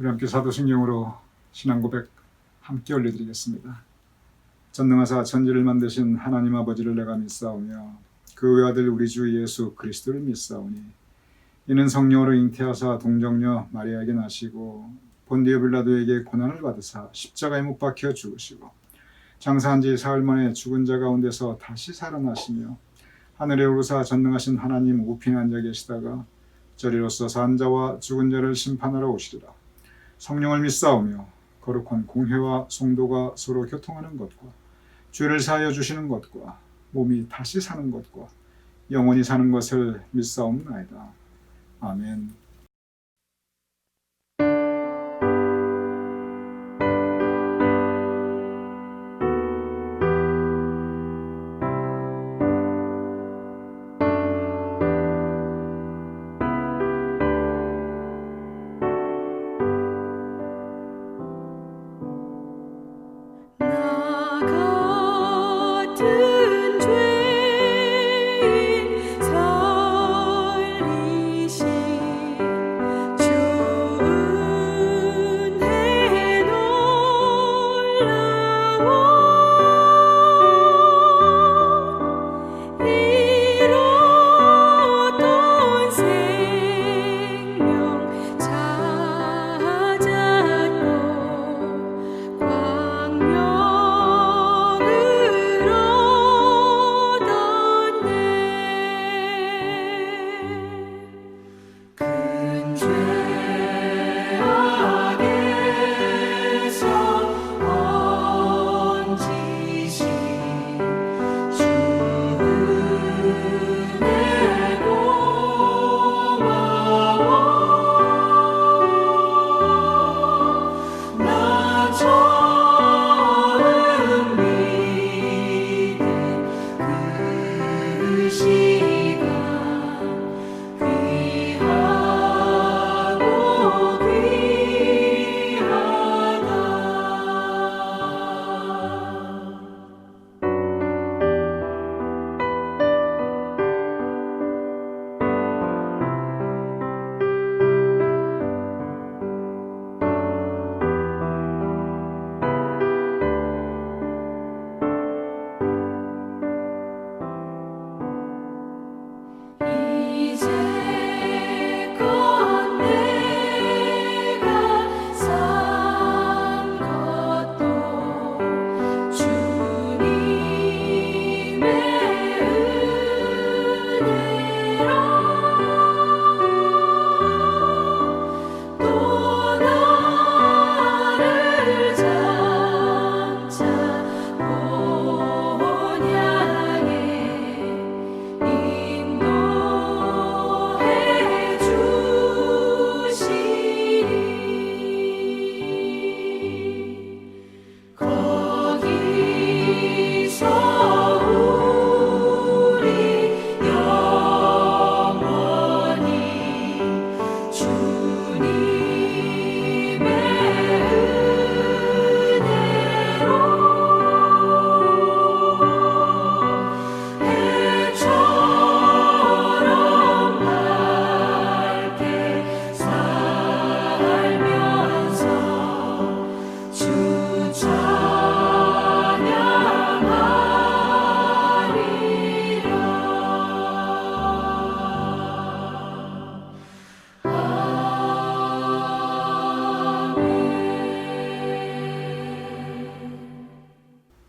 우리 함께 사도신경으로 신앙 고백 함께 올려드리겠습니다. 전능하사 천지를 만드신 하나님 아버지를 내가 믿사오며 그 외아들 우리 주 예수 그리스도를 믿사오니 이는 성령으로 잉태하사 동정녀 마리아에게 나시고 본디오 빌라도에게 고난을 받으사 십자가에 못 박혀 죽으시고 장사한 지 사흘 만에 죽은 자 가운데서 다시 살아나시며 하늘에 오르사 전능하신 하나님 우편에 앉아 계시다가 저리로서 산 자와 죽은 자를 심판하러 오시리라. 성령을 믿사오며 거룩한 공회와 성도가 서로 교통하는 것과 죄를 사하여 주시는 것과 몸이 다시 사는 것과 영원히 사는 것을 믿사옵나이다. 아멘.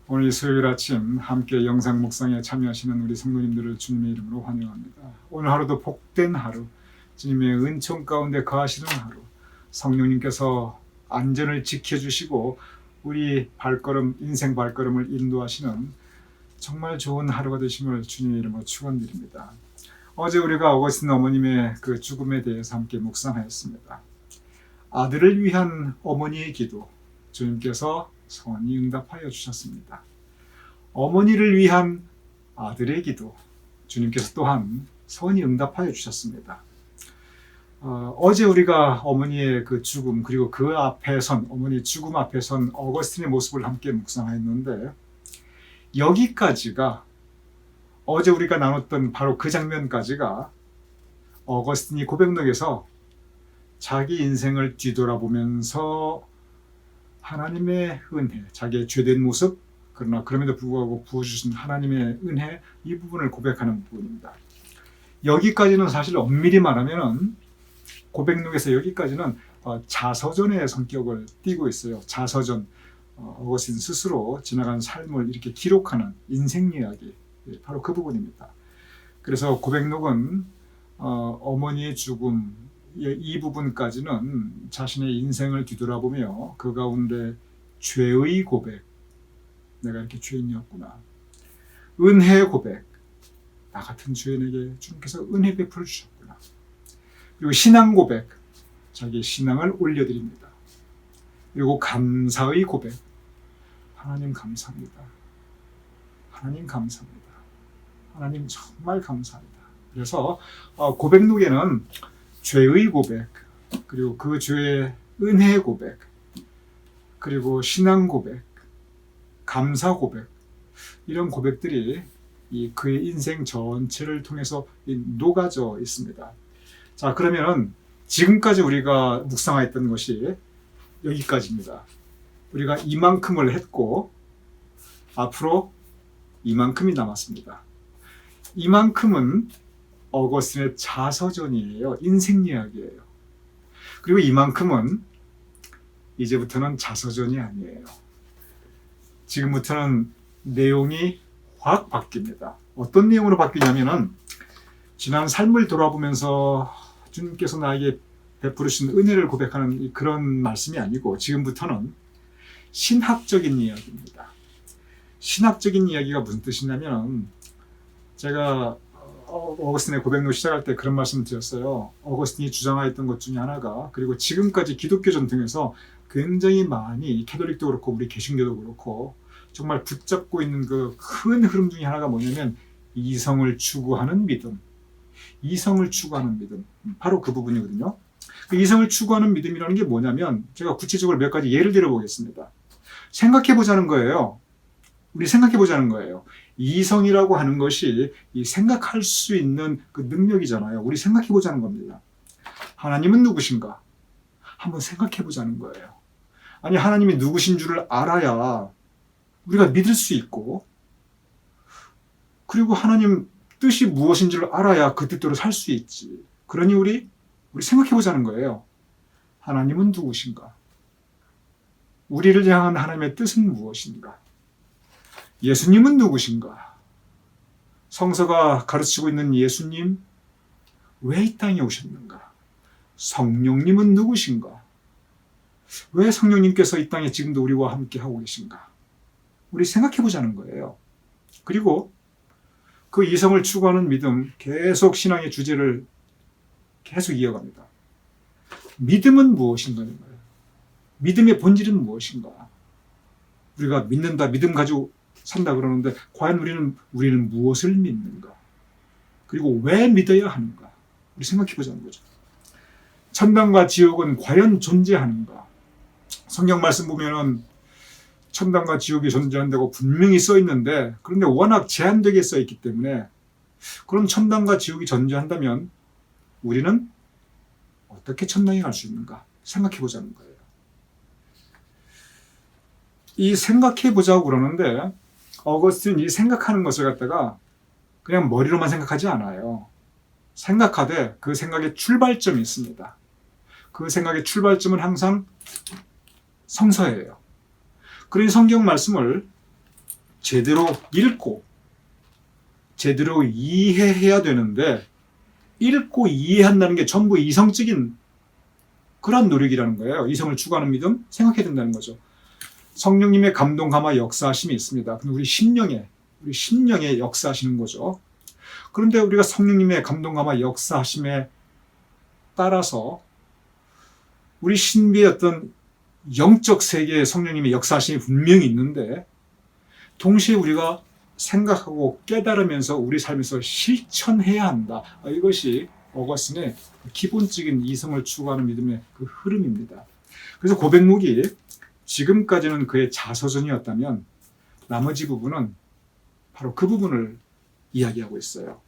오늘 수요일 아침 함께 영상 묵상에 참여하시는 우리 성도님들을 주님의 이름으로 환영합니다. 오늘 하루도 복된 하루, 주님의 은총 가운데 거하시는 하루, 성령님께서 안전을 지켜주시고 우리 발걸음, 인생 발걸음을 인도하시는 정말 좋은 하루가 되심을 주님의 이름으로 축원드립니다. 어제 우리가 어거스틴 어머님의 그 죽음에 대해서 함께 묵상하였습니다. 아들을 위한 어머니의 기도, 주님께서 선히 응답하여 주셨습니다. 어머니를 위한 아들의 기도, 주님께서 또한 선히 응답하여 주셨습니다. 어제 우리가 어머니의 그 죽음, 그리고 그 앞에 선, 어머니 죽음 앞에 선 어거스틴의 모습을 함께 묵상하였는데, 여기까지가 어제 우리가 나눴던 바로 그 장면까지가 어거스틴이 고백록에서 자기 인생을 뒤돌아보면서 하나님의 은혜, 자기의 죄된 모습, 그러나 그럼에도 불구하고 부어주신 하나님의 은혜, 이 부분을 고백하는 부분입니다. 여기까지는 사실 엄밀히 말하면 고백록에서 여기까지는 자서전의 성격을 띠고 있어요. 자서전, 어거스틴 스스로 지나간 삶을 이렇게 기록하는 인생 이야기, 바로 그 부분입니다. 그래서 고백록은 어머니의 죽음, 이 부분까지는 자신의 인생을 뒤돌아보며 그 가운데 죄의 고백, 내가 이렇게 죄인이었구나, 은혜의 고백, 나 같은 죄인에게 주님께서 은혜 베풀어 주셨구나, 그리고 신앙 고백, 자기의 신앙을 올려드립니다. 그리고 감사의 고백, 하나님 감사합니다, 하나님 감사합니다, 하나님 정말 감사합니다. 그래서 고백록에는 죄의 고백, 그리고 그 죄의 은혜의 고백, 그리고 신앙 고백, 감사 고백, 이런 고백들이 그의 인생 전체를 통해서 녹아져 있습니다. 자, 그러면 지금까지 우리가 묵상했던 것이 여기까지입니다. 우리가 이만큼을 했고 앞으로 이만큼이 남았습니다. 이만큼은 어거스틴의 자서전이에요. 인생 이야기예요. 그리고 이만큼은 이제부터는 자서전이 아니에요. 지금부터는 내용이 확 바뀝니다. 어떤 내용으로 바뀌냐면은 지난 삶을 돌아보면서 주님께서 나에게 베푸르신 은혜를 고백하는 그런 말씀이 아니고 지금부터는 신학적인 이야기입니다. 신학적인 이야기가 무슨 뜻이냐면, 제가 어거스틴의 고백록 시작할 때 그런 말씀을 드렸어요. 어거스틴이 주장하였던 것 중에 하나가, 그리고 지금까지 기독교 전통에서 굉장히 많이 캐톨릭도 그렇고 우리 개신교도 그렇고 정말 붙잡고 있는 그 큰 흐름 중에 하나가 뭐냐면 이성을 추구하는 믿음. 이성을 추구하는 믿음. 바로 그 부분이거든요. 그 이성을 추구하는 믿음이라는 게 뭐냐면, 제가 구체적으로 몇 가지 예를 들어 보겠습니다. 생각해 보자는 거예요. 우리 생각해 보자는 거예요. 이성이라고 하는 것이 이 생각할 수 있는 그 능력이잖아요. 우리 생각해 보자는 겁니다. 하나님은 누구신가? 한번 생각해 보자는 거예요. 아니, 하나님이 누구신 줄을 알아야 우리가 믿을 수 있고, 그리고 하나님 뜻이 무엇인 줄 알아야 그 뜻대로 살 수 있지. 그러니 우리 생각해 보자는 거예요. 하나님은 누구신가? 우리를 향한 하나님의 뜻은 무엇인가? 예수님은 누구신가? 성서가 가르치고 있는 예수님, 왜 이 땅에 오셨는가? 성령님은 누구신가? 왜 성령님께서 이 땅에 지금도 우리와 함께 하고 계신가? 우리 생각해 보자는 거예요. 그리고 그 이성을 추구하는 믿음, 계속 신앙의 주제를 계속 이어갑니다. 믿음은 무엇인가는 거예요. 믿음의 본질은 무엇인가? 우리가 믿는다, 믿음 가지고 산다 그러는데 과연 우리는 무엇을 믿는가? 그리고 왜 믿어야 하는가? 우리 생각해 보자는 거죠. 천당과 지옥은 과연 존재하는가? 성경 말씀 보면은 천당과 지옥이 존재한다고 분명히 써 있는데, 그런데 워낙 제한되게 써 있기 때문에, 그럼 천당과 지옥이 존재한다면 우리는 어떻게 천당에 갈 수 있는가? 생각해 보자는 거예요. 이 생각해 보자고 그러는데, 어거스틴은 이 생각하는 것을 갖다가 그냥 머리로만 생각하지 않아요. 생각하되 그 생각의 출발점이 있습니다. 그 생각의 출발점은 항상 성서예요. 그러니 성경 말씀을 제대로 읽고 제대로 이해해야 되는데, 읽고 이해한다는 게 전부 이성적인 그런 노력이라는 거예요. 이성을 추구하는 믿음, 생각해야 된다는 거죠. 성령님의 감동, 감화, 역사하심이 있습니다. 근데 우리 심령에 역사하시는 거죠. 그런데 우리가 성령님의 감동, 감화, 역사하심에 따라서 우리 신비의 어떤 영적 세계의 성령님의 역사하심이 분명히 있는데, 동시에 우리가 생각하고 깨달으면서 우리 삶에서 실천해야 한다. 이것이 어거스틴의 기본적인 이성을 추구하는 믿음의 그 흐름입니다. 그래서 고백록이 지금까지는 그의 자서전이었다면 나머지 부분은 바로 그 부분을 이야기하고 있어요.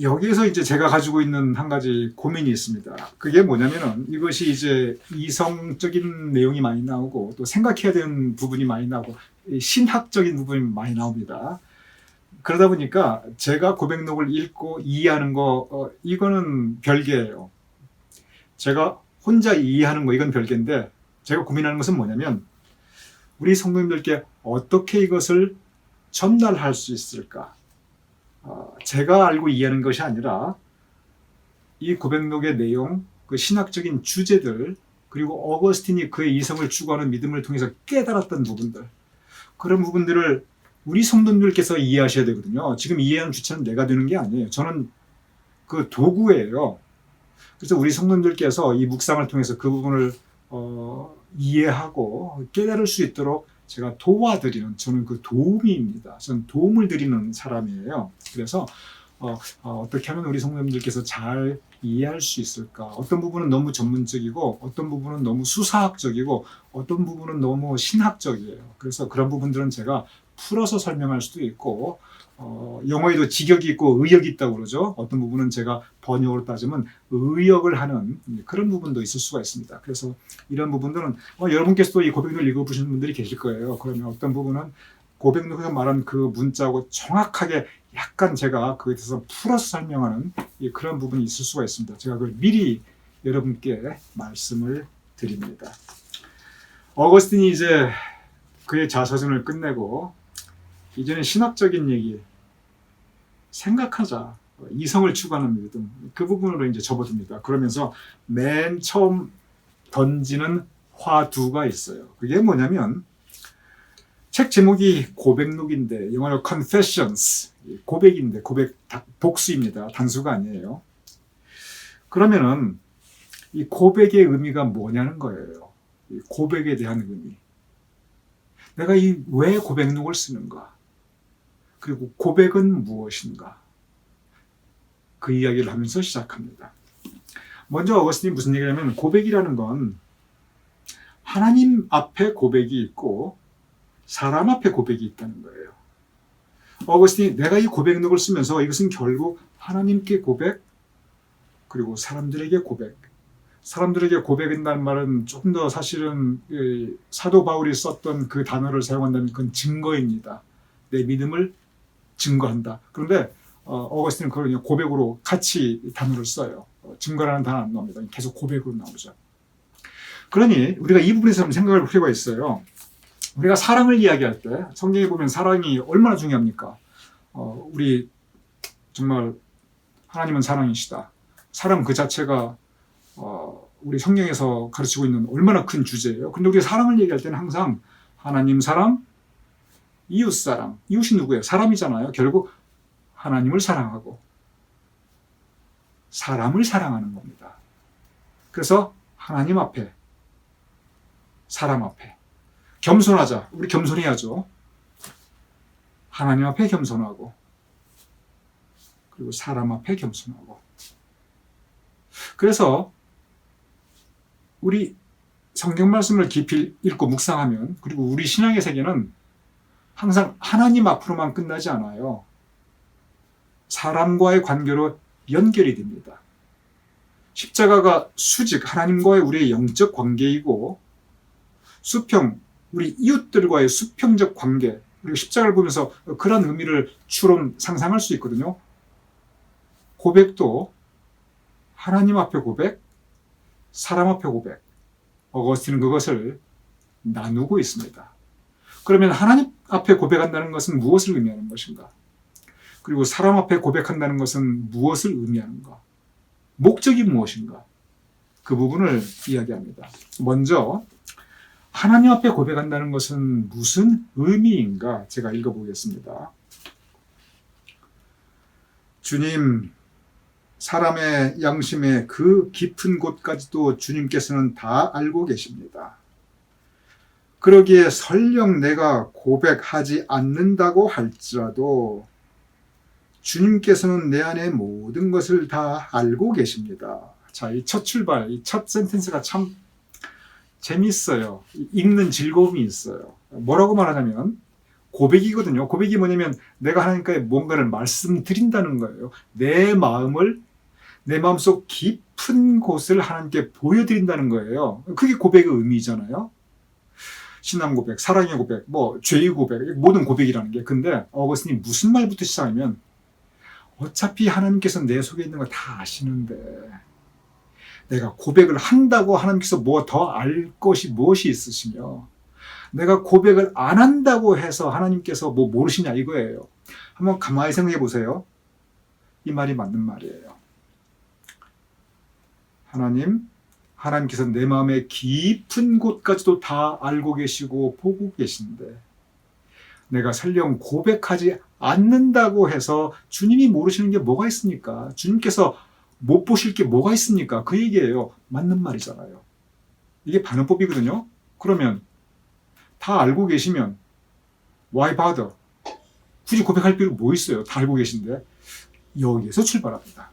여기에서 이제 제가 가지고 있는 한 가지 고민이 있습니다. 그게 뭐냐면은 이것이 이제 이성적인 내용이 많이 나오고 또 생각해야 되는 부분이 많이 나오고 신학적인 부분이 많이 나옵니다. 그러다 보니까 제가 고백록을 읽고 이해하는 거 이거는 별개예요. 제가 혼자 이해하는 거 이건 별개인데 제가 고민하는 것은 뭐냐면 우리 성도님들께 어떻게 이것을 전달할 수 있을까? 제가 알고 이해하는 것이 아니라 이 고백록의 내용, 그 신학적인 주제들 그리고 어거스틴이 그의 이성을 추구하는 믿음을 통해서 깨달았던 부분들 그런 부분들을 우리 성도님들께서 이해하셔야 되거든요. 지금 이해하는 주체는 내가 되는 게 아니에요. 저는 그 도구예요. 그래서 우리 성도님들께서 이 묵상을 통해서 그 부분을 이해하고 깨달을 수 있도록 제가 도와드리는, 저는 그 도움입니다. 저는 도움을 드리는 사람이에요. 그래서 어떻게 하면 우리 성도님들께서 잘 이해할 수 있을까? 어떤 부분은 너무 전문적이고 어떤 부분은 너무 수사학적이고 어떤 부분은 너무 신학적이에요. 그래서 그런 부분들은 제가 풀어서 설명할 수도 있고 영어에도 직역이 있고 의역이 있다고 그러죠. 어떤 부분은 제가 번역으로 따지면 의역을 하는 그런 부분도 있을 수가 있습니다. 그래서 이런 부분들은 여러분께서도 이 고백록을 읽어보시는 분들이 계실 거예요. 그러면 어떤 부분은 고백록에서 말한 그 문자하고 정확하게 약간 제가 그에 대해서 풀어서 설명하는 그런 부분이 있을 수가 있습니다. 제가 그걸 미리 여러분께 말씀을 드립니다. 어거스틴이 이제 그의 자서전을 끝내고 이제는 신학적인 얘기 생각하자, 이성을 추구하는 믿음 그 부분으로 이제 접어듭니다. 그러면서 맨 처음 던지는 화두가 있어요. 그게 뭐냐면 책 제목이 고백록인데 영어로 Confessions, 고백인데 고백 복수입니다. 단수가 아니에요. 그러면은 이 고백의 의미가 뭐냐는 거예요. 이 고백에 대한 의미. 내가 왜 고백록을 쓰는가? 그리고 고백은 무엇인가? 그 이야기를 하면서 시작합니다. 먼저 어거스틴이 무슨 얘기냐면 고백이라는 건 하나님 앞에 고백이 있고 사람 앞에 고백이 있다는 거예요. 어거스틴이 내가 이 고백록을 쓰면서 이것은 결국 하나님께 고백 그리고 사람들에게 고백. 사람들에게 고백한다는 말은 조금 더 사실은 사도 바울이 썼던 그 단어를 사용한다면 그건 증거입니다. 내 믿음을 증거한다. 그런데 어거스틴은 그걸 고백으로 같이 단어를 써요. 증거라는 단어 안 나옵니다. 계속 고백으로 나오죠. 그러니 우리가 이 부분에서 좀 생각할 필요가 있어요. 우리가 사랑을 이야기할 때 성경에 보면 사랑이 얼마나 중요합니까? 우리 정말 하나님은 사랑이시다. 사랑 그 자체가 우리 성경에서 가르치고 있는 얼마나 큰 주제예요. 근데 우리가 사랑을 얘기할 때는 항상 하나님 사랑, 이웃 사랑. 이웃이 누구예요? 사람이잖아요. 결국 하나님을 사랑하고 사람을 사랑하는 겁니다. 그래서 하나님 앞에, 사람 앞에 겸손하자. 우리 겸손해야죠. 하나님 앞에 겸손하고 그리고 사람 앞에 겸손하고. 그래서 우리 성경 말씀을 깊이 읽고 묵상하면 그리고 우리 신앙의 세계는 항상 하나님 앞으로만 끝나지 않아요. 사람과의 관계로 연결이 됩니다. 십자가가 수직, 하나님과의 우리의 영적 관계이고 수평, 우리 이웃들과의 수평적 관계, 그리고 십자가를 보면서 그런 의미를 추론 상상할 수 있거든요. 고백도 하나님 앞에 고백, 사람 앞에 고백. 어거스틴은 그것을 나누고 있습니다. 그러면 하나님 앞에 고백한다는 것은 무엇을 의미하는 것인가? 그리고 사람 앞에 고백한다는 것은 무엇을 의미하는가? 목적이 무엇인가? 그 부분을 이야기합니다. 먼저 하나님 앞에 고백한다는 것은 무슨 의미인가? 제가 읽어보겠습니다. 주님, 사람의 양심의 그 깊은 곳까지도 주님께서는 다 알고 계십니다. 그러기에 설령 내가 고백하지 않는다고 할지라도 주님께서는 내 안의 모든 것을 다 알고 계십니다. 자, 이 첫 출발, 이 첫 센텐스가 참 재밌어요. 읽는 즐거움이 있어요. 뭐라고 말하냐면 고백이거든요. 고백이 뭐냐면 내가 하나님께 뭔가를 말씀드린다는 거예요. 내 마음속 깊은 곳을 하나님께 보여드린다는 거예요. 그게 고백의 의미잖아요. 신앙 고백, 사랑의 고백, 뭐 죄의 고백, 모든 고백이라는 게. 근데 어거스틴이 무슨 말부터 시작하면 어차피 하나님께서 내 속에 있는 거 다 아시는데 내가 고백을 한다고 하나님께서 뭐 더 알 것이 무엇이 있으시며 내가 고백을 안 한다고 해서 하나님께서 뭐 모르시냐 이거예요. 한번 가만히 생각해 보세요. 이 말이 맞는 말이에요. 하나님께서 내 마음의 깊은 곳까지도 다 알고 계시고 보고 계신데 내가 설령 고백하지 않는다고 해서 주님이 모르시는 게 뭐가 있습니까? 주님께서 못 보실 게 뭐가 있습니까? 그 얘기예요. 맞는 말이잖아요. 이게 반응법이거든요. 그러면 다 알고 계시면 why bother? 굳이 고백할 필요가 뭐 있어요? 다 알고 계신데. 여기에서 출발합니다.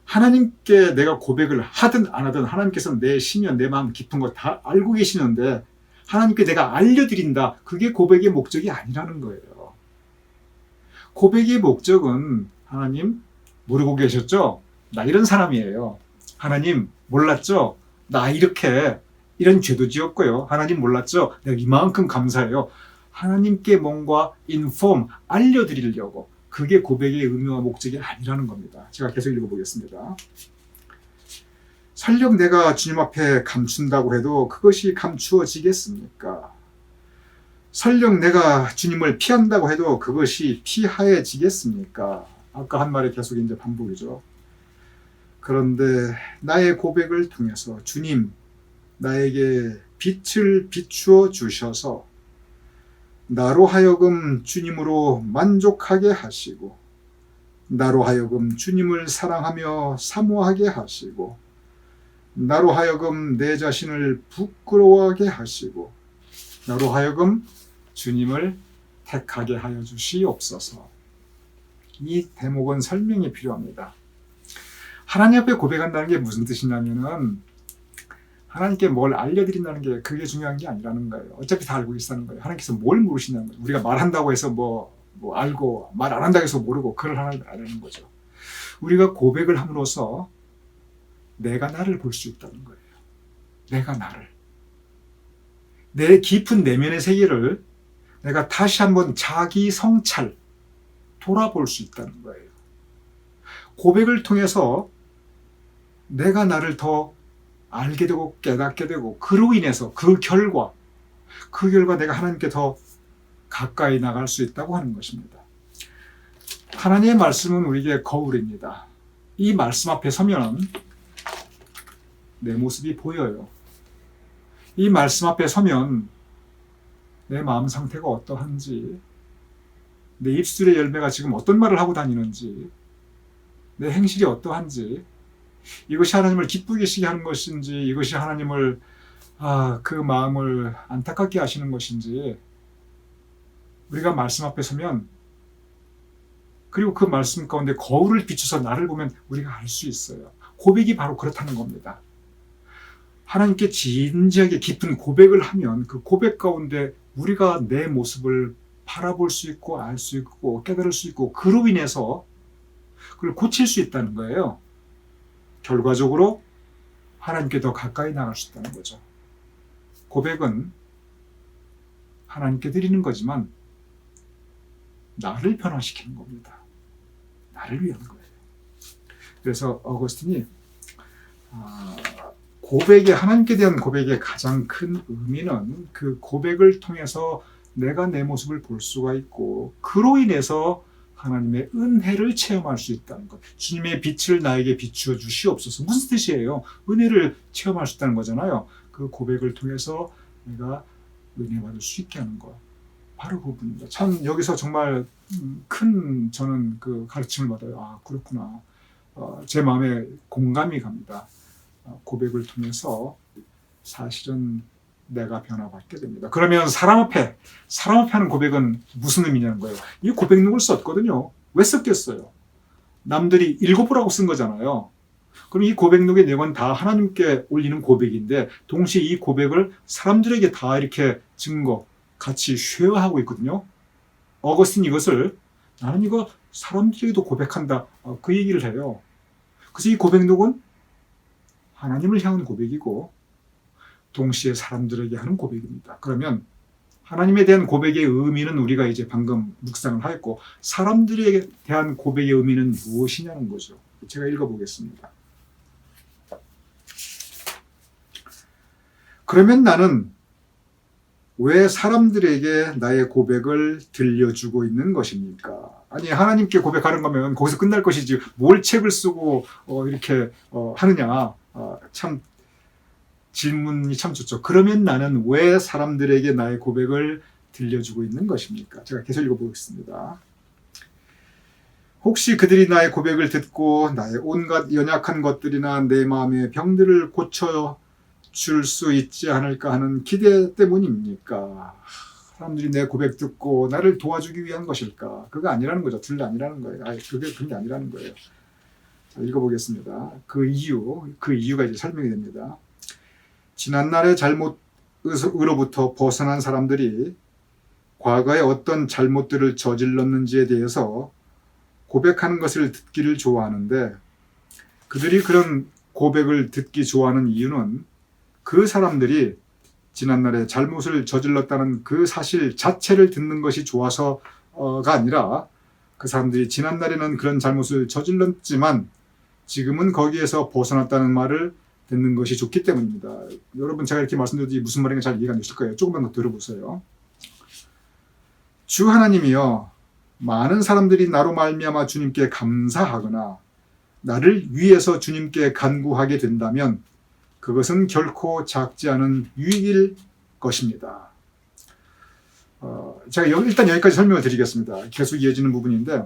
하나님께 내가 고백을 하든 안 하든 하나님께서 내 심연, 내 마음 깊은 거 다 알고 계시는데 하나님께 내가 알려드린다. 그게 고백의 목적이 아니라는 거예요. 고백의 목적은 하나님 모르고 계셨죠? 나 이런 사람이에요. 하나님 몰랐죠? 나 이런 죄도 지었고요. 하나님 몰랐죠? 내가 이만큼 감사해요. 하나님께 뭔가 알려드리려고. 그게 고백의 의미와 목적이 아니라는 겁니다. 제가 계속 읽어보겠습니다. 설령 내가 주님 앞에 감춘다고 해도 그것이 감추어지겠습니까? 설령 내가 주님을 피한다고 해도 그것이 피하여지겠습니까? 아까 한 말이 계속 이제 반복이죠. 그런데 나의 고백을 통해서 주님, 나에게 빛을 비추어 주셔서 나로 하여금 주님으로 만족하게 하시고 나로 하여금 주님을 사랑하며 사모하게 하시고 나로 하여금 내 자신을 부끄러워하게 하시고 나로 하여금 주님을 택하게 하여 주시옵소서. 이 대목은 설명이 필요합니다. 하나님 앞에 고백한다는 게 무슨 뜻이냐면은 하나님께 뭘 알려드린다는 게 그게 중요한 게 아니라는 거예요. 어차피 다 알고 계시다는 거예요. 하나님께서 뭘 모르시냐는 거예요. 우리가 말한다고 해서 뭐 알고 말 안 한다고 해서 모르고 그걸 하나님 알아내는 거죠. 우리가 고백을 함으로써 내가 나를 볼 수 있다는 거예요. 내가 나를. 내 깊은 내면의 세계를 내가 다시 한번 자기 성찰 돌아볼 수 있다는 거예요. 고백을 통해서 내가 나를 더 알게 되고 깨닫게 되고 그로 인해서 그 결과 내가 하나님께 더 가까이 나갈 수 있다고 하는 것입니다. 하나님의 말씀은 우리에게 거울입니다. 이 말씀 앞에 서면 내 모습이 보여요. 이 말씀 앞에 서면 내 마음 상태가 어떠한지, 내 입술의 열매가 지금 어떤 말을 하고 다니는지, 내 행실이 어떠한지, 이것이 하나님을 기쁘게 시게 하는 것인지, 이것이 하나님을 그 마음을 안타깝게 하시는 것인지, 우리가 말씀 앞에 서면 그리고 그 말씀 가운데 거울을 비춰서 나를 보면 우리가 알 수 있어요. 고백이 바로 그렇다는 겁니다. 하나님께 진지하게 깊은 고백을 하면 그 고백 가운데 우리가 내 모습을 바라볼 수 있고 알 수 있고 깨달을 수 있고 그로 인해서 그걸 고칠 수 있다는 거예요. 결과적으로 하나님께 더 가까이 나갈 수 있다는 거죠. 고백은 하나님께 드리는 거지만 나를 변화시키는 겁니다. 나를 위한 거예요. 그래서 어거스틴이 하나님께 대한 고백의 가장 큰 의미는 그 고백을 통해서 내가 내 모습을 볼 수가 있고 그로 인해서 하나님의 은혜를 체험할 수 있다는 것. 주님의 빛을 나에게 비추어 주시옵소서. 무슨 뜻이에요? 은혜를 체험할 수 있다는 거잖아요. 그 고백을 통해서 내가 은혜 받을 수 있게 하는 것. 바로 그 부분입니다. 참 여기서 정말 큰 저는 그 가르침을 받아요. 그렇구나. 제 마음에 공감이 갑니다. 고백을 통해서 사실은 내가 변화받게 됩니다. 그러면 사람 앞에 하는 고백은 무슨 의미냐는 거예요. 이 고백록을 썼거든요. 왜 썼겠어요? 남들이 읽어보라고 쓴 거잖아요. 그럼 이 고백록의 내용은 다 하나님께 올리는 고백인데 동시에 이 고백을 사람들에게 다 이렇게 증거, 같이 쉐어하고 있거든요. 어거스틴 이것을 나는 이거 사람들에게도 고백한다. 그 얘기를 해요. 그래서 이 고백록은 하나님을 향한 고백이고 동시에 사람들에게 하는 고백입니다. 그러면 하나님에 대한 고백의 의미는 우리가 이제 방금 묵상을 하였고 사람들에 대한 고백의 의미는 무엇이냐는 거죠. 제가 읽어보겠습니다. 그러면 나는 왜 사람들에게 나의 고백을 들려주고 있는 것입니까? 아니 하나님께 고백하는 거면 거기서 끝날 것이지 뭘 책을 쓰고 이렇게 하느냐. 참 질문이 참 좋죠. 그러면 나는 왜 사람들에게 나의 고백을 들려주고 있는 것입니까? 제가 계속 읽어보겠습니다. 혹시 그들이 나의 고백을 듣고 나의 온갖 연약한 것들이나 내 마음의 병들을 고쳐줄 수 있지 않을까 하는 기대 때문입니까? 사람들이 내 고백 듣고 나를 도와주기 위한 것일까? 그거 아니라는 거죠. 둘 다 아니라는 거예요. 그게 그런 게 아니라는 거예요. 자, 읽어보겠습니다. 그 이유가 이제 설명이 됩니다. 지난날의 잘못으로부터 벗어난 사람들이 과거에 어떤 잘못들을 저질렀는지에 대해서 고백하는 것을 듣기를 좋아하는데 그들이 그런 고백을 듣기 좋아하는 이유는 그 사람들이 지난날에 잘못을 저질렀다는 그 사실 자체를 듣는 것이 좋아서가 아니라 그 사람들이 지난날에는 그런 잘못을 저질렀지만 지금은 거기에서 벗어났다는 말을 듣는 것이 좋기 때문입니다. 여러분 제가 이렇게 말씀드려도 무슨 말인가 잘 이해가 안 되실 거예요. 조금만 더 들어보세요. 주 하나님이여 많은 사람들이 나로 말미암아 주님께 감사하거나 나를 위해서 주님께 간구하게 된다면 그것은 결코 작지 않은 유익일 것입니다. 제가 일단 여기까지 설명을 드리겠습니다. 계속 이어지는 부분인데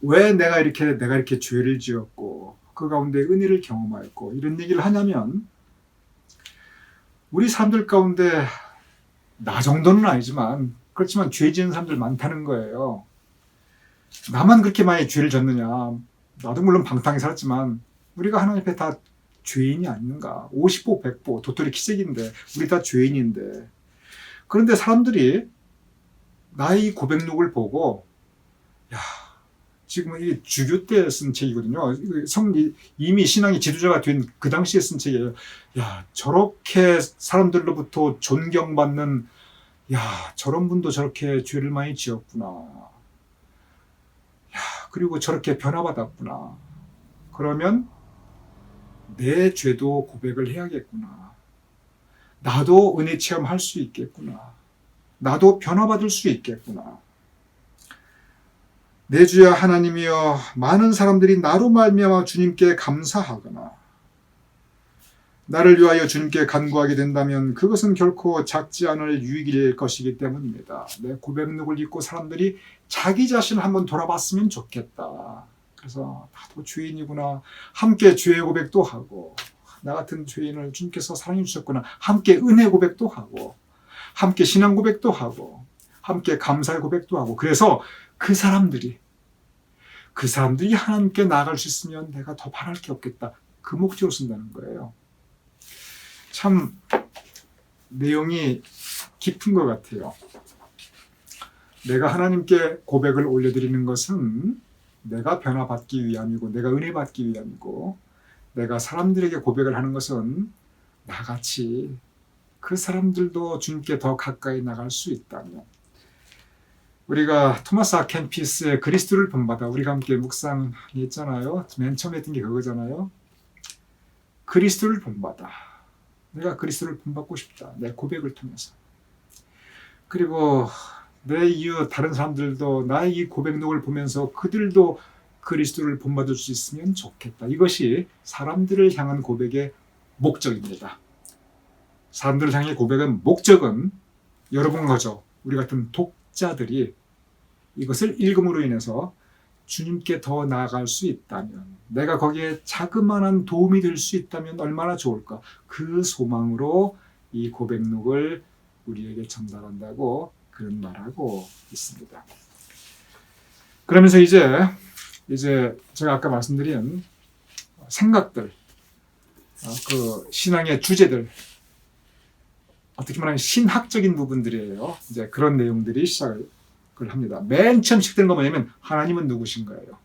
왜 내가 이렇게 죄를 지었고 그 가운데 은혜를 경험하였고 이런 얘기를 하냐면 우리 사람들 가운데 나 정도는 아니지만 그렇지만 죄 지은 사람들 많다는 거예요. 나만 그렇게 많이 죄를 졌느냐. 나도 물론 방탕히 살았지만 우리가 하나님 앞에 다 죄인이 아닌가. 50보 100보 도토리 키재기인데 우리 다 죄인인데 그런데 사람들이 나의 고백록을 보고 야 지금 이 주교 때 쓴 책이거든요. 이미 신앙의 지도자가 된 그 당시에 쓴 책이에요. 야, 저렇게 사람들로부터 존경받는, 야, 저런 분도 저렇게 죄를 많이 지었구나. 야, 그리고 저렇게 변화받았구나. 그러면 내 죄도 고백을 해야겠구나. 나도 은혜 체험할 수 있겠구나. 나도 변화받을 수 있겠구나. 내 주야 하나님이여 많은 사람들이 나로 말미암아 주님께 감사하거나 나를 위하여 주님께 간구하게 된다면 그것은 결코 작지 않을 유익일 것이기 때문입니다. 내 고백록을 읽고 사람들이 자기 자신을 한번 돌아봤으면 좋겠다. 그래서 나도 죄인이구나. 함께 죄의 고백도 하고 나 같은 죄인을 주님께서 사랑해 주셨구나. 함께 은혜 고백도 하고 함께 신앙 고백도 하고 함께 감사의 고백도 하고 그래서 그 사람들이 하나님께 나아갈 수 있으면 내가 더 바랄 게 없겠다. 그 목적으로 쓴다는 거예요. 참 내용이 깊은 것 같아요. 내가 하나님께 고백을 올려드리는 것은 내가 변화받기 위함이고 내가 은혜 받기 위함이고 내가 사람들에게 고백을 하는 것은 나같이 그 사람들도 주님께 더 가까이 나갈 수 있다면 우리가 토마스 아켄피스의 그리스도를 본받아 우리가 함께 묵상했잖아요. 맨 처음에 했던 게 그거잖아요. 그리스도를 본받아. 내가 그리스도를 본받고 싶다. 내 고백을 통해서. 그리고 내 이웃 다른 사람들도 나의 이 고백록을 보면서 그들도 그리스도를 본받을 수 있으면 좋겠다. 이것이 사람들을 향한 고백의 목적입니다. 사람들을 향해 고백은 목적은 여러분 거죠. 우리 같은 독자들이 이것을 읽음으로 인해서 주님께 더 나아갈 수 있다면 내가 거기에 자그마한 도움이 될 수 있다면 얼마나 좋을까. 그 소망으로 이 고백록을 우리에게 전달한다고 그런 말하고 있습니다. 그러면서 이제 제가 아까 말씀드린 생각들, 그 신앙의 주제들 어떻게 말하면 신학적인 부분들이에요. 이제 그런 내용들이 시작을 합니다. 맨 처음 시작되는 건 뭐냐면 하나님은 누구신가예요.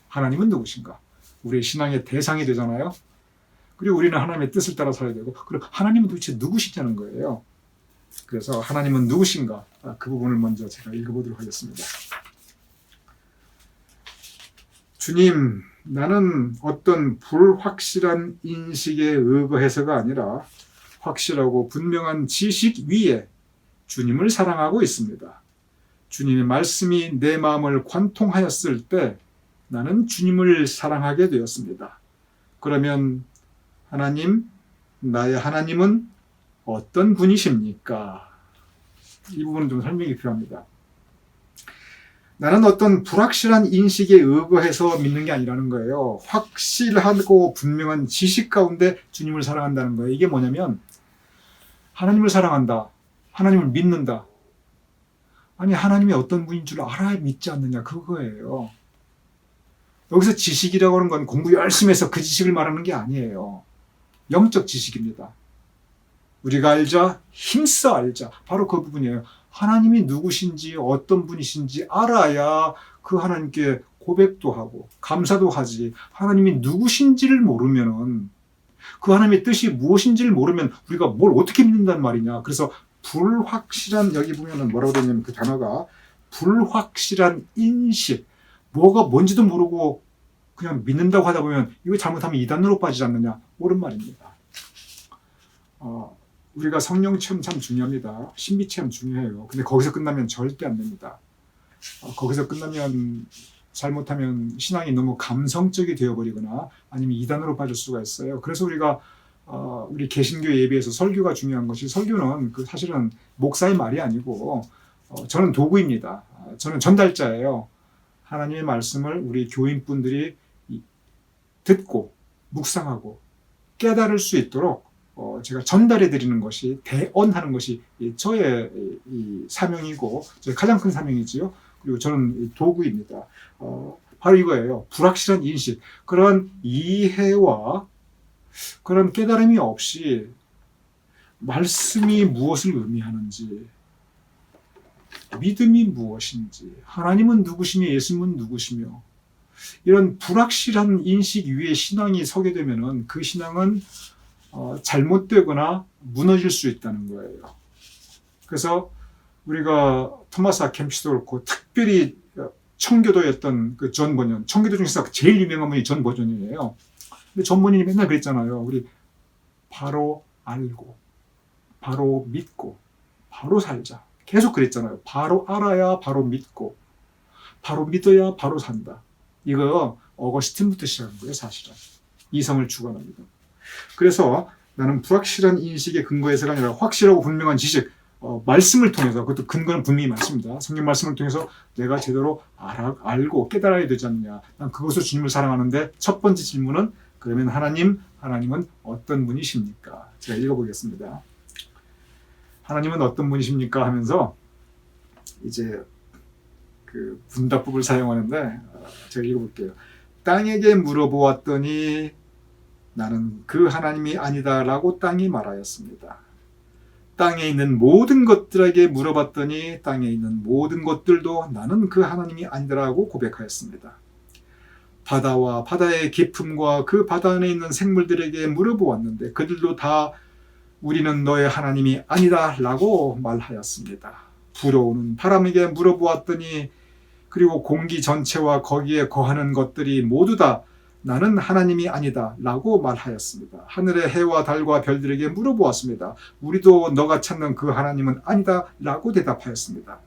하나님은 누구신가? 우리의 신앙의 대상이 되잖아요. 그리고 우리는 하나님의 뜻을 따라 살아야 되고, 그리고 하나님은 도대체 누구시냐는 거예요. 그래서 하나님은 누구신가? 그 부분을 먼저 제가 읽어보도록 하겠습니다. 주님, 나는 어떤 불확실한 인식에 의거해서가 아니라 확실하고 분명한 지식 위에 주님을 사랑하고 있습니다. 주님의 말씀이 내 마음을 관통하였을 때 나는 주님을 사랑하게 되었습니다. 그러면 하나님, 나의 하나님은 어떤 분이십니까? 이 부분은 좀 설명이 필요합니다. 나는 어떤 불확실한 인식에 의거해서 믿는 게 아니라는 거예요. 확실하고 분명한 지식 가운데 주님을 사랑한다는 거예요. 이게 뭐냐면 하나님을 사랑한다. 하나님을 믿는다. 아니, 하나님이 어떤 분인 줄 알아야 믿지 않느냐, 그거예요. 여기서 지식이라고 하는 건 공부 열심히 해서 그 지식을 말하는 게 아니에요. 영적 지식입니다. 우리가 알자, 힘써 알자. 바로 그 부분이에요. 하나님이 누구신지 어떤 분이신지 알아야 그 하나님께 고백도 하고 감사도 하지. 하나님이 누구신지를 모르면은, 그 하나님의 뜻이 무엇인지를 모르면 우리가 뭘 어떻게 믿는단 말이냐. 그래서 불확실한, 여기 보면은 뭐라고 되냐면 그 단어가 불확실한 인식, 뭐가 뭔지도 모르고 그냥 믿는다고 하다 보면 이거 잘못하면 이단으로 빠지지 않느냐, 옳은 말입니다. 우리가 성령 체험 참 중요합니다. 신비 체험 중요해요. 근데 거기서 끝나면 절대 안 됩니다. 거기서 끝나면 잘못하면 신앙이 너무 감성적이 되어버리거나 아니면 이단으로 빠질 수가 있어요. 그래서 우리가 우리 개신교 예배에서 설교가 중요한 것이, 설교는 그 사실은 목사의 말이 아니고 저는 도구입니다. 저는 전달자예요. 하나님의 말씀을 우리 교인분들이 듣고 묵상하고 깨달을 수 있도록 제가 전달해 드리는 것이, 대언하는 것이 저의 이 사명이고, 저의 가장 큰 사명이지요. 그리고 저는 도구입니다. 바로 이거예요. 불확실한 인식, 그런 이해와 그런 깨달음이 없이 말씀이 무엇을 의미하는지, 믿음이 무엇인지, 하나님은 누구시며 예수님은 누구시며, 이런 불확실한 인식 위에 신앙이 서게 되면은 그 신앙은 잘못되거나 무너질 수 있다는 거예요. 그래서 우리가 토마스 아 캠피스도 그렇고, 특별히 청교도였던 그 존 버전, 청교도 중에서 제일 유명한 분이 존 버전이에요. 근데 존 버전이 맨날 그랬잖아요. 우리 바로 알고, 바로 믿고, 바로 살자. 계속 그랬잖아요. 바로 알아야 바로 믿고, 바로 믿어야 바로 산다. 이거 어거스틴부터 시작한 거예요, 사실은. 이성을 주관합니다. 그래서 나는 불확실한 인식에 근거해서가 아니라 확실하고 분명한 지식, 말씀을 통해서, 그것도 근거는 분명히 많습니다. 성경 말씀을 통해서 내가 제대로 알고 깨달아야 되지 않느냐. 난 그것으로 주님을 사랑하는데, 첫 번째 질문은 그러면 하나님은 어떤 분이십니까? 제가 읽어보겠습니다. 하나님은 어떤 분이십니까? 하면서 이제 그 문답법을 사용하는데, 제가 읽어볼게요. 땅에게 물어보았더니 나는 그 하나님이 아니다라고 땅이 말하였습니다. 땅에 있는 모든 것들에게 물어봤더니 땅에 있는 모든 것들도 나는 그 하나님이 아니다라고 고백하였습니다. 바다와 바다의 깊음과 그 바다 안에 있는 생물들에게 물어보았는데 그들도 다 우리는 너의 하나님이 아니다라고 말하였습니다. 불어오는 바람에게 물어보았더니, 그리고 공기 전체와 거기에 거하는 것들이 모두 다 나는 하나님이 아니다 라고 말하였습니다. 하늘의 해와 달과 별들에게 물어보았습니다. 우리도 너가 찾는 그 하나님은 아니다 라고 대답하였습니다.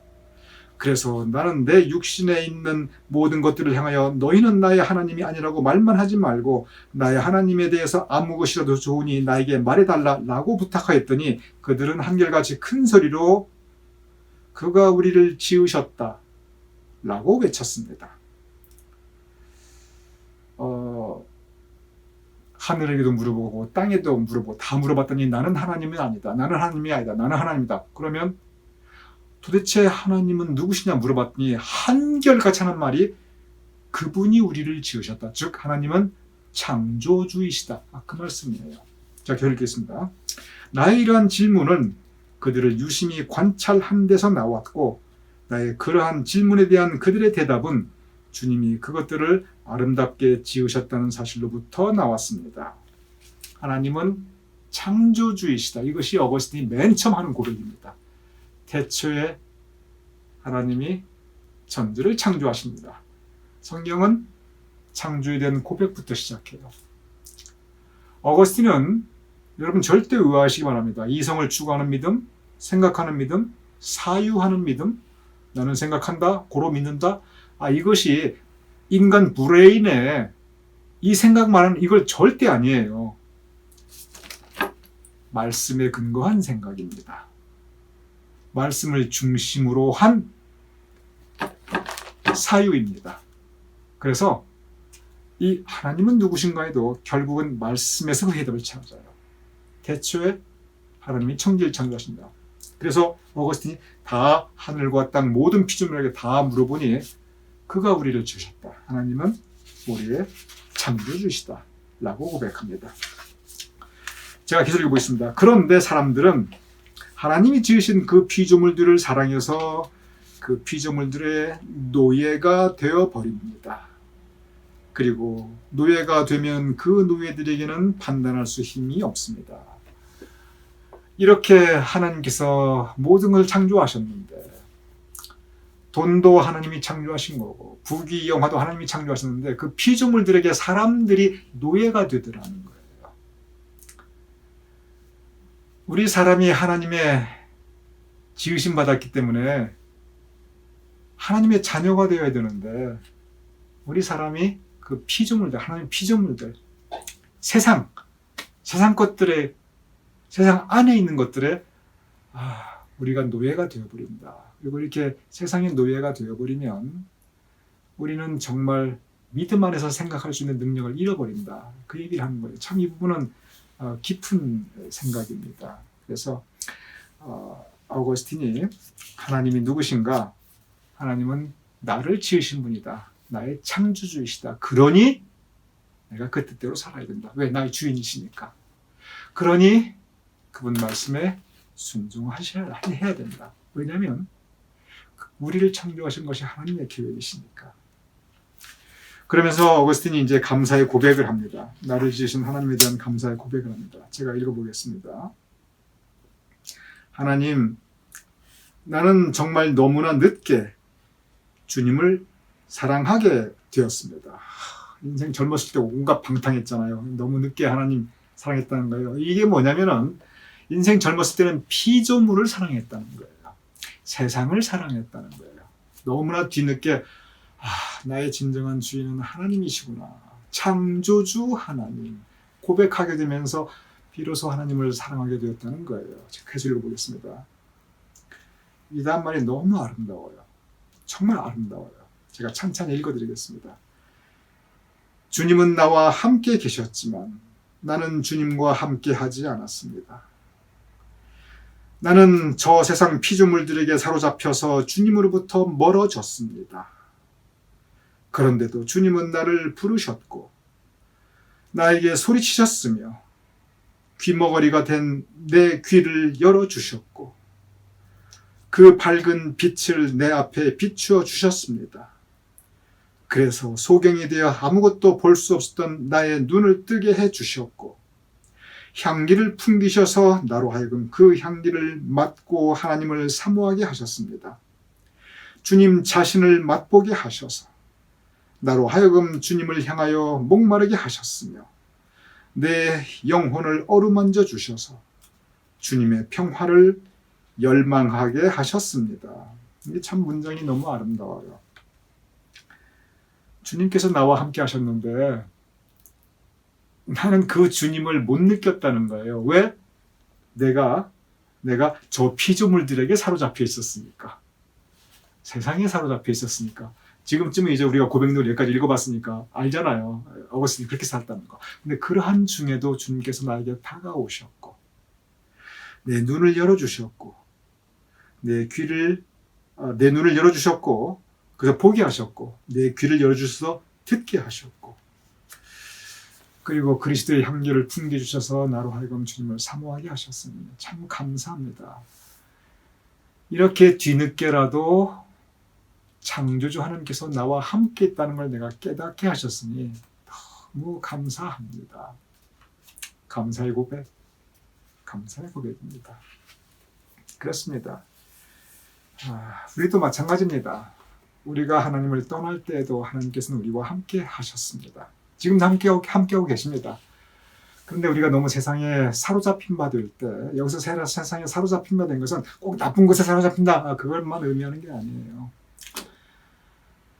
그래서 나는 내 육신에 있는 모든 것들을 향하여 너희는 나의 하나님이 아니라고 말만 하지 말고 나의 하나님에 대해서 아무 것이라도 좋으니 나에게 말해달라 라고 부탁하였더니 그들은 한결같이 큰 소리로 그가 우리를 지으셨다 라고 외쳤습니다. 하늘에게도 물어보고 땅에도 물어보고 다 물어봤더니 나는 하나님이 아니다. 나는 하나님이 아니다. 나는 하나님이다. 그러면 도대체 하나님은 누구시냐 물어봤더니 한결같이 하는 말이 그분이 우리를 지으셨다. 즉 하나님은 창조주이시다. 그 말씀이에요. 자, 결 읽겠습니다. 나의 이러한 질문은 그들을 유심히 관찰한 데서 나왔고 나의 그러한 질문에 대한 그들의 대답은 주님이 그것들을 아름답게 지으셨다는 사실로부터 나왔습니다. 하나님은 창조주이시다. 이것이 어거스틴이 맨 처음 하는 고백입니다. 태초에 하나님이 천지를 창조하십니다. 성경은 창조에 대한 고백부터 시작해요. 어거스틴은 여러분 절대 의아하시기 바랍니다. 이성을 추구하는 믿음, 생각하는 믿음, 사유하는 믿음, 나는 생각한다, 고로 믿는다. 이것이 인간 브레인의 이 생각만은 이걸 절대 아니에요. 말씀에 근거한 생각입니다. 말씀을 중심으로 한 사유입니다. 그래서 이 하나님은 누구신가에도 결국은 말씀에서 그 해답을 찾아요. 태초에 하나님이 천지를 창조하신다. 그래서 어거스틴이 다 하늘과 땅 모든 피조물에게 다 물어보니 그가 우리를 지으셨다. 하나님은 우리의 창조주시다. 라고 고백합니다. 제가 계속 읽어보겠습니다. 그런데 사람들은 하나님이 지으신 그 피조물들을 사랑해서 그 피조물들의 노예가 되어버립니다. 그리고 노예가 되면 그 노예들에게는 판단할 수 힘이 없습니다. 이렇게 하나님께서 모든 걸 창조하셨는데 돈도 하나님이 창조하신 거고 부귀 영화도 하나님이 창조하셨는데 그 피조물들에게 사람들이 노예가 되더라는 거예요. 우리 사람이 하나님의 지으심 받았기 때문에 하나님의 자녀가 되어야 되는데 우리 사람이 그 피조물들, 하나님의 피조물들, 세상 것들에, 세상 안에 있는 것들에 우리가 노예가 되어버린다. 그리고 이렇게 세상의 노예가 되어버리면 우리는 정말 믿음 안에서 생각할 수 있는 능력을 잃어버린다. 그 얘기를 하는 거예요. 참 이 부분은 깊은 생각입니다. 그래서 아우거스틴이 하나님이 누구신가? 하나님은 나를 지으신 분이다. 나의 창조주이시다. 그러니 내가 그 뜻대로 살아야 된다. 왜? 나의 주인이시니까. 그러니 그분 말씀에 순종하셔야 해야 된다. 왜냐하면 우리를 창조하신 것이 하나님의 계획이시니까. 그러면서 어거스틴이 이제 감사의 고백을 합니다. 나를 지으신 하나님에 대한 감사의 고백을 합니다. 제가 읽어보겠습니다. 하나님, 나는 정말 너무나 늦게 주님을 사랑하게 되었습니다. 인생 젊었을 때 온갖 방탕했잖아요. 너무 늦게 하나님 사랑했다는 거예요. 이게 뭐냐면은 인생 젊었을 때는 피조물을 사랑했다는 거예요. 세상을 사랑했다는 거예요. 너무나 뒤늦게 나의 진정한 주인은 하나님이시구나. 창조주 하나님. 고백하게 되면서 비로소 하나님을 사랑하게 되었다는 거예요. 제가 계속 읽어보겠습니다. 이 다음 말이 너무 아름다워요. 정말 아름다워요. 제가 찬찬히 읽어드리겠습니다. 주님은 나와 함께 계셨지만 나는 주님과 함께 하지 않았습니다. 나는 저 세상 피조물들에게 사로잡혀서 주님으로부터 멀어졌습니다. 그런데도 주님은 나를 부르셨고 나에게 소리치셨으며 귀머거리가 된 내 귀를 열어주셨고 그 밝은 빛을 내 앞에 비추어 주셨습니다. 그래서 소경이 되어 아무것도 볼 수 없었던 나의 눈을 뜨게 해주셨고 향기를 풍기셔서 나로 하여금 그 향기를 맡고 하나님을 사모하게 하셨습니다. 주님 자신을 맛보게 하셔서 나로 하여금 주님을 향하여 목마르게 하셨으며 내 영혼을 어루만져 주셔서 주님의 평화를 열망하게 하셨습니다. 이게 참 문장이 너무 아름다워요. 주님께서 나와 함께 하셨는데 나는 그 주님을 못 느꼈다는 거예요. 왜? 내가 저 피조물들에게 사로잡혀 있었으니까. 세상에 사로잡혀 있었으니까. 지금쯤은 이제 우리가 고백록을 여기까지 읽어봤으니까 알잖아요. 어거스틴이 그렇게 살았다는 거. 근데 그러한 중에도 주님께서 나에게 다가오셨고 내 눈을 열어주셨고 내 눈을 열어주셨고 그래서 보게 하셨고 내 귀를 열어주셔서 듣게 하셨고 그리고 그리스도의 향기를 풍겨주셔서 나로 하여금 주님을 사모하게 하셨습니다. 참 감사합니다. 이렇게 뒤늦게라도 창조주 하나님께서 나와 함께 있다는 걸 내가 깨닫게 하셨으니 너무 감사합니다. 감사의 고백, 감사의 고백입니다. 그렇습니다. 우리도 마찬가지입니다. 우리가 하나님을 떠날 때에도 하나님께서는 우리와 함께 하셨습니다. 지금도 함께하고 계십니다. 그런데 우리가 너무 세상에 사로잡힌 바 될 때, 여기서 세상에 사로잡힌 바 된 것은 꼭 나쁜 것에 사로잡힌다, 그걸만 의미하는 게 아니에요.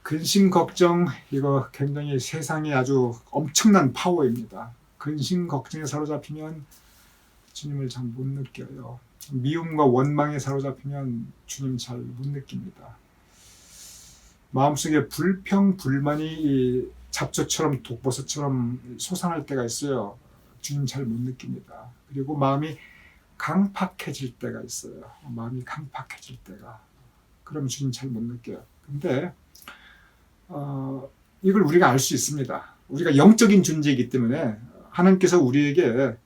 근심 걱정, 이거 굉장히 세상에 아주 엄청난 파워입니다. 근심 걱정에 사로잡히면 주님을 잘 못 느껴요. 미움과 원망에 사로잡히면 주님 잘 못 느낍니다. 마음속에 불평, 불만이 잡초처럼 독버섯처럼 솟아날 때가 있어요. 주님 잘 못 느낍니다. 그리고 마음이 강팍해질 때가 있어요. 마음이 강팍해질 때가. 그럼 주님 잘 못 느껴요. 근데 이걸 우리가 알 수 있습니다. 우리가 영적인 존재이기 때문에 하나님께서 우리에게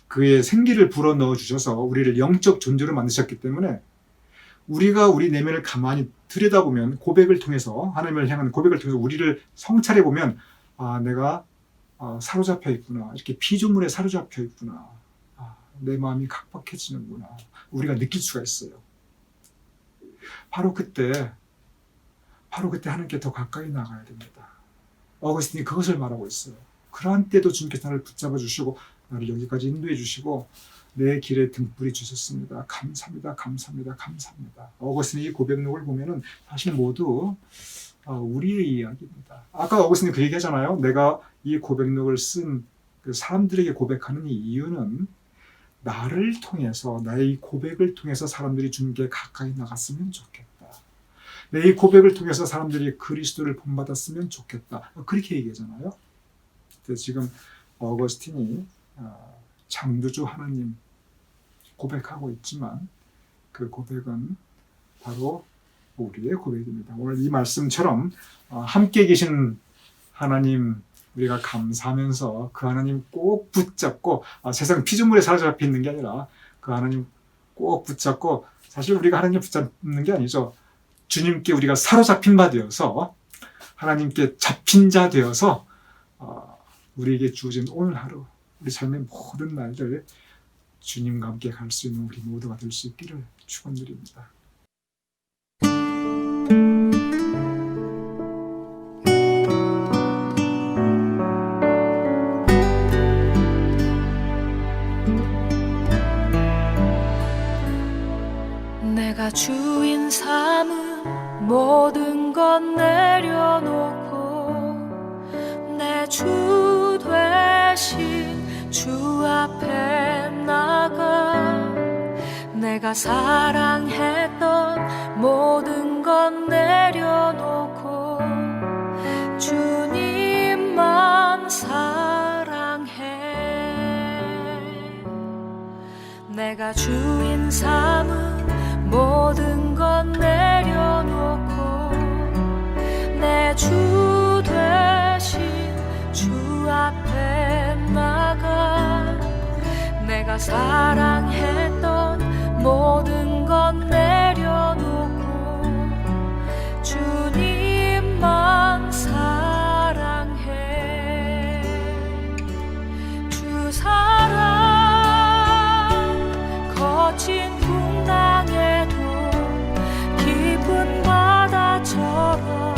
그의 생기를 불어넣어 주셔서 우리를 영적 존재로 만드셨기 때문에 우리가 우리 내면을 가만히 들여다보면, 고백을 통해서, 하나님을 향한 고백을 통해서 우리를 성찰해 보면, 내가 사로잡혀 있구나, 이렇게 피조물에 사로잡혀 있구나, 내 마음이 각박해지는구나, 우리가 느낄 수가 있어요. 바로 그때 하나님께 더 가까이 나가야 됩니다. 어거스틴이 그것을 말하고 있어요. 그러한 때도 주님께서 나를 붙잡아 주시고 나를 여기까지 인도해 주시고 내 길에 등불이 주셨습니다. 감사합니다. 감사합니다. 감사합니다. 어거스틴의 이 고백록을 보면은 사실 모두 우리의 이야기입니다. 아까 어거스틴이 그 얘기하잖아요. 내가 이 고백록을 쓴 그 사람들에게 고백하는 이 이유는 나를 통해서, 나의 이 고백을 통해서 사람들이 주님께 가까이 나갔으면 좋겠다. 내 이 고백을 통해서 사람들이 그리스도를 본받았으면 좋겠다. 그렇게 얘기하잖아요. 그래서 지금 어거스틴이 창조주 하나님 고백하고 있지만 그 고백은 바로 우리의 고백입니다. 오늘 이 말씀처럼 함께 계신 하나님 우리가 감사하면서 그 하나님 꼭 붙잡고, 세상 피조물에 사로잡혀 있는 게 아니라 그 하나님 꼭 붙잡고, 사실 우리가 하나님 붙잡는 게 아니죠. 주님께 우리가 사로잡힌 바 되어서, 하나님께 잡힌 자 되어서 우리에게 주어진 오늘 하루, 우리 삶의 모든 날들 주님과 함께 갈 수 있는 우리 모두가 될 수 있기를 축원드립니다. 내가 주인 삼은 모든 것 내려놓고 내 주 되신 주 앞에 나가 내가 사랑했던 모든 것 내려놓고 주님만 사랑해. 내가 주인 삼은 모든 것 내려놓고 내 주 되신 주 앞에 나가 내가 사랑했던 모든 것 내려놓고 주님만 사랑해. 주 사랑 거친 풍랑에도 깊은 바다처럼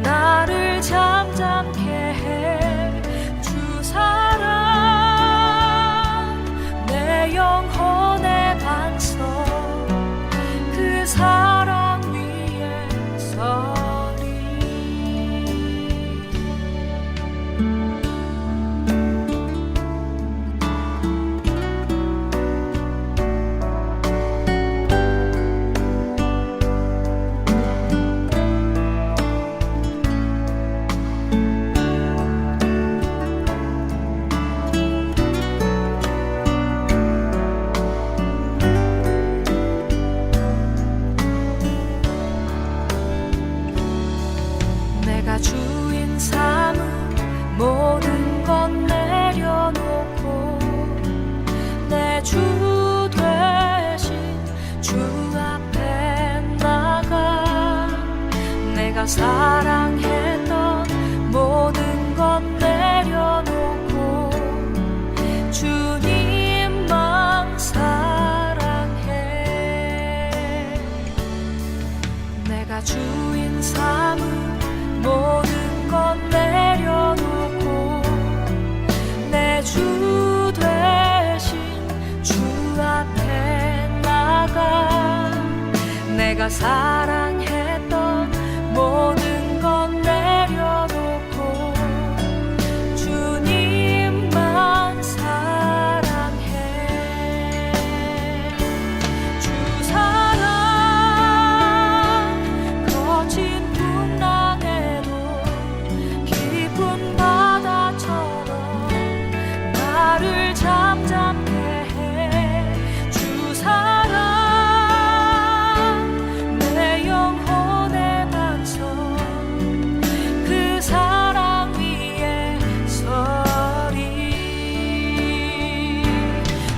나를 잠잠케 해. 주 사랑 내 영혼의 반석 그 사랑 위에 서리. 내가 주인 삼은 모든 것 내려놓고 내 주 되신 내가 사랑했던 모든 건 내려놓고 주님만 사랑해. 내가 주인 삼은 모든 건 내려놓고 내 주 대신 주 앞에 나가. 내가 사랑했던 모든 건 내려놓고 주님만 사랑해. 주 사랑 거친 풍랑에도 깊은 바다처럼 나를 잠잠케 해. 주 사랑 내 영혼의 반석 그 사랑 위에 서리.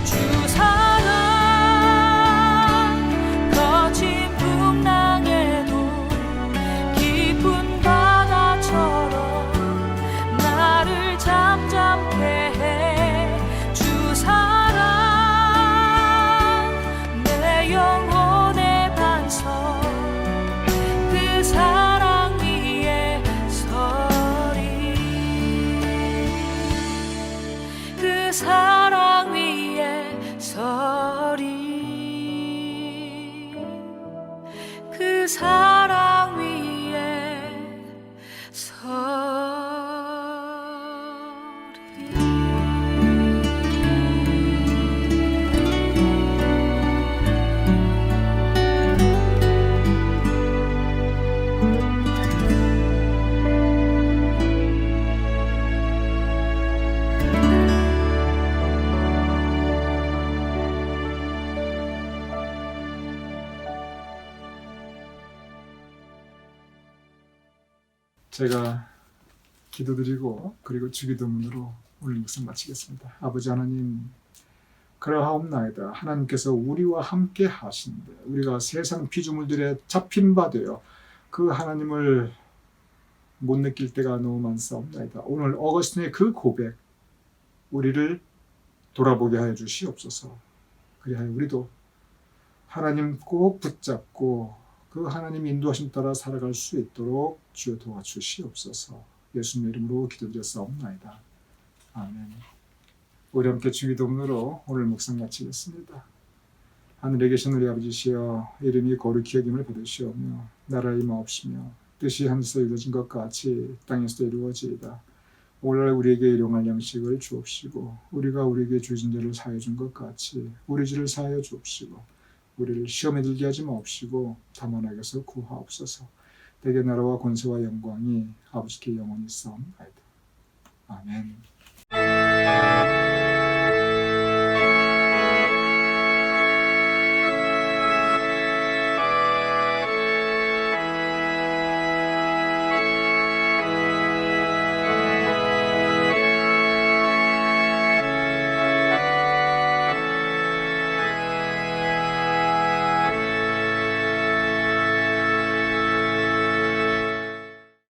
주 사랑 거친 풍랑에도 깊은 바다처럼 나를 잠잠케 해. 주 사랑 내 영혼의 반석 그 사랑 위에 서리. 그 사랑 위에 서리. 그 사랑 위에 서리. 제가 기도드리고 그리고 주기도문으로 오늘 묵상 마치겠습니다. 아버지 하나님, 그러하옵나이다. 하나님께서 우리와 함께 하신데 우리가 세상 피조물들에 잡힌 바 되어 그 하나님을 못 느낄 때가 너무 많사옵나이다. 오늘 어거스틴의 그 고백 우리를 돌아보게 하여 주시옵소서. 그리하여 우리도 하나님 꼭 붙잡고 그 하나님 인도하심 따라 살아갈 수 있도록 주여 도와주시옵소서. 예수님 이름으로 기도드렸사옵나이다. 아멘. 우리 함께 주기도문으로 오늘 묵상 마치겠습니다. 하늘에 계신 우리 아버지시여, 이름이 거룩히 여김을 받으시오며 나라가 임하옵시며 뜻이 하늘에서 이루어진 것 같이 땅에서도 이루어지이다. 오늘날 우리에게 일용할 양식을 주옵시고 우리가 우리에게 죄진 죄를 사하여 준 것 같이 우리 죄를 사하여 주옵시고 우리를 시험에 들게 하지 마옵시고 다만 악에서 구하옵소서. 대개 나라와 권세와 영광이 아버지께 영원히 있사옵나이다. 아멘.